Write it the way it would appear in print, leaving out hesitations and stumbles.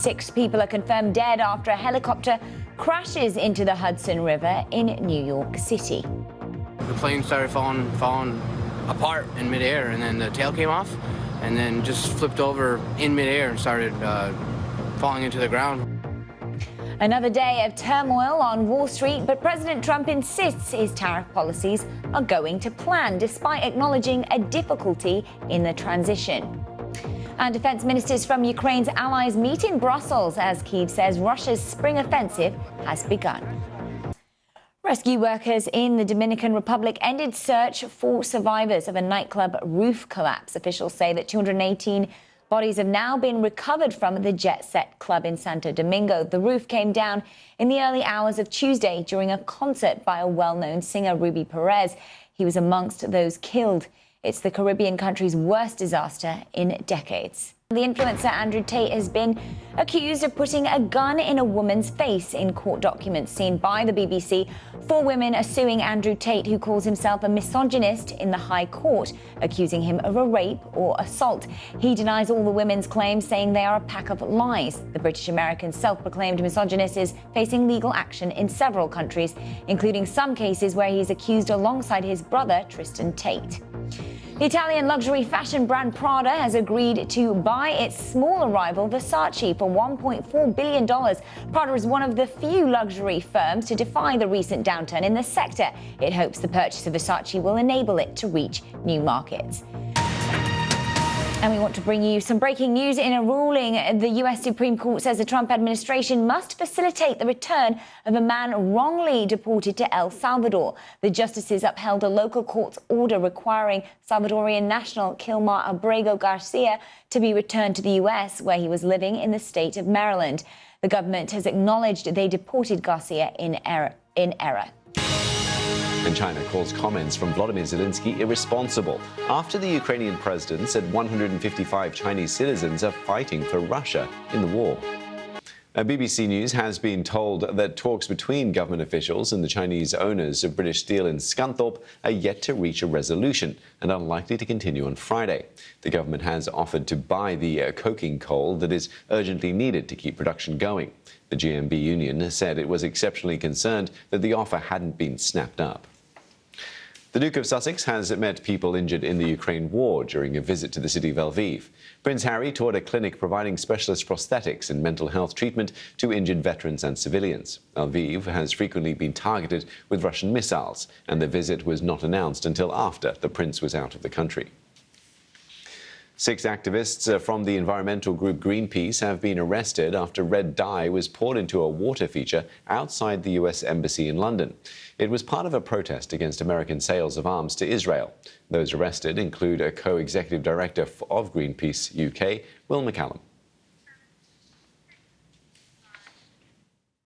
6 people are confirmed dead after a helicopter crashes into the Hudson River in New York City. The plane started falling apart in midair, and then the tail came off and then just flipped over in midair and started falling into the ground. Another day of turmoil on Wall Street, but President Trump insists his tariff policies are going to plan, despite acknowledging a difficulty in the transition. And defense ministers from Ukraine's allies meet in Brussels as Kyiv says Russia's spring offensive has begun. Rescue workers in the Dominican Republic ended search for survivors of a nightclub roof collapse. Officials say that 218 bodies have now been recovered from the Jet Set club in Santo Domingo. The roof came down in the early hours of Tuesday during a concert by a well-known singer, Ruby Perez. He was amongst those killed. It's the Caribbean country's worst disaster in decades. The influencer Andrew Tate has been accused of putting a gun in a woman's face in court documents seen by the BBC. 4 women are suing Andrew Tate, who calls himself a misogynist, in the High Court, accusing him of a rape or assault. He denies all the women's claims, saying they are a pack of lies. The British-American self-proclaimed misogynist is facing legal action in several countries, including some cases where he's accused alongside his brother, Tristan Tate. The Italian luxury fashion brand Prada has agreed to buy its smaller rival Versace for $1.4 billion. Prada is one of the few luxury firms to defy the recent downturn in the sector. It hopes the purchase of Versace will enable it to reach new markets. And we want to bring you some breaking news. In a ruling, the U.S. Supreme Court says the Trump administration must facilitate the return of a man wrongly deported to El Salvador. The justices upheld a local court's order requiring Salvadorian national Kilmar Abrego Garcia to be returned to the U.S., where he was living in the state of Maryland. The government has acknowledged they deported Garcia in error. And China calls comments from Volodymyr Zelensky irresponsible after the Ukrainian president said 155 Chinese citizens are fighting for Russia in the war. BBC News has been told that talks between government officials and the Chinese owners of British Steel in Scunthorpe are yet to reach a resolution and are likely to continue on Friday. The government has offered to buy the coking coal that is urgently needed to keep production going. The GMB union has said it was exceptionally concerned that the offer hadn't been snapped up. The Duke of Sussex has met people injured in the Ukraine war during a visit to the city of Lviv. Prince Harry toured a clinic providing specialist prosthetics and mental health treatment to injured veterans and civilians. Lviv has frequently been targeted with Russian missiles, and the visit was not announced until after the prince was out of the country. 6 activists from the environmental group Greenpeace have been arrested after red dye was poured into a water feature outside the U.S. Embassy in London. It was part of a protest against American sales of arms to Israel. Those arrested include a co-executive director of Greenpeace UK, Will McCallum.